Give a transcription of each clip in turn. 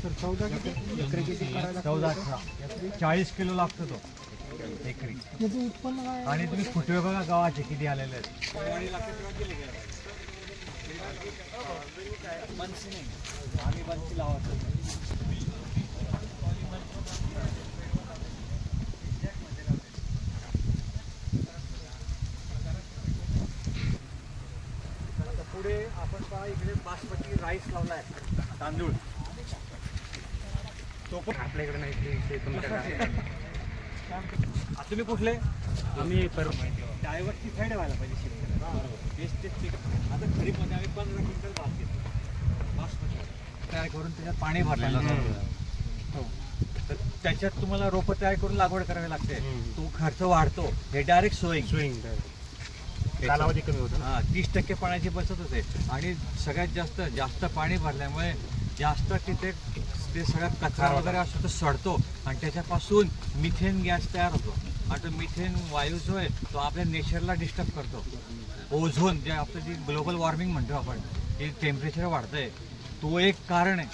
Sir 14 किती 14-18 40 kilo लागतो तो एकरी. त्याचं उत्पन्न काय? आणि तुम्ही फुटवे बघा गव्हाचे किती आलेले आहेत. आम्ही बनसी लावतो. पुढे आपण पहा इकडे बासमती राईस लावला आहे, तांदूळ. तो पण आपल्याकडे नाही. तुम्ही कुठले? आम्ही डायव्हर्सची साईड व्हायला पाहिजे शेतकऱ्याला. तेच पीक. आता खरीपमध्ये आम्ही 15 क्विंटल भात घेतो बासमती तयार करून त्याच्यात पाणी भरलेलं असतं. हो. तर त्याच्यात तुम्हाला रोपं तयार करून लागवड करावी लागते. तो खर्च वाढतो. हे डायरेक्ट सोईंग कालावधी कमी होतो. 30% पाण्याची बचत होते. आणि सगळ्यात जास्त पाणी भरल्यामुळे जास्त तिथे ते सगळ्यात कचरा वगैरे असतो तो सडतो आणि त्याच्यापासून मिथेन गॅस तयार होतो. आणि तो मिथेन वायू जो आहे तो आपल्या नेचरला डिस्टर्ब करतो. ओझोन जे आपलं जी ग्लोबल वॉर्मिंग म्हणतो आपण, जे टेम्परेचर वाढतंय, तो एक कारण आहे.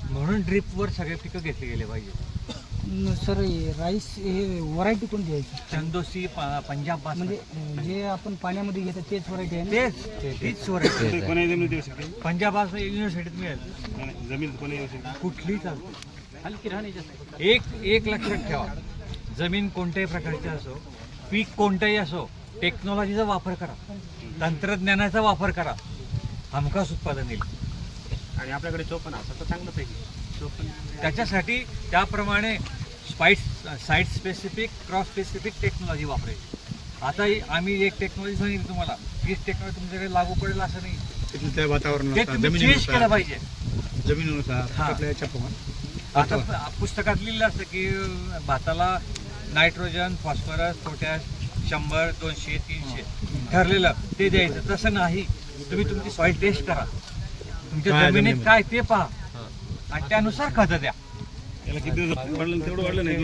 म्हणून ड्रिपवर सगळे पिकं घेतले गेले पाहिजे. सर राईस हे व्हरायटी कोणती द्यायची? चंदोसी, पंजाब म्हणजे जे आपण पाण्यामध्ये घेतो तेच व्हरायटी आहे ना? तीच व्हरायटी. कोणी जमीन देऊ शकते? पंजाब युनिव्हर्सिटीत मिळेल. जमीन कोणी देऊ शकते? कुठली चालते. एक लक्षात ठेवा, जमीन कोणत्याही प्रकारची असो, पीक कोणतंही असो, टेक्नॉलॉजीचा वापर करा, तंत्रज्ञानाचा वापर करा, हमखास उत्पादन येईल. आणि आपल्याकडे चोपण असं तर चांगलं पाहिजे. त्याच्यासाठी त्याप्रमाणे site specific, crop specific technology वापरायची. आता आम्ही एक टेक्नॉलॉजी सांगितली तुम्हाला, तीच टेक्नॉलॉजी तुमच्याकडे लागू पडेल असं नाही. त्या वातावरण ते तुम्ही चेंज केलं पाहिजे जमिनीनुसार. आता पुस्तकात लिहिलं असतं की भाताला नायट्रोजन, फॉस्फरस, पोटॅश 100, 200, 300 ठरलेलं ते द्यायचं. तसं नाही. तुम्ही तुमची सॉइल टेस्ट करा, तुमच्या जमिनीत काय ते पहा आणि त्यानुसार खतं द्या. याला किती वाढलं तेवढं वाढलं नाही.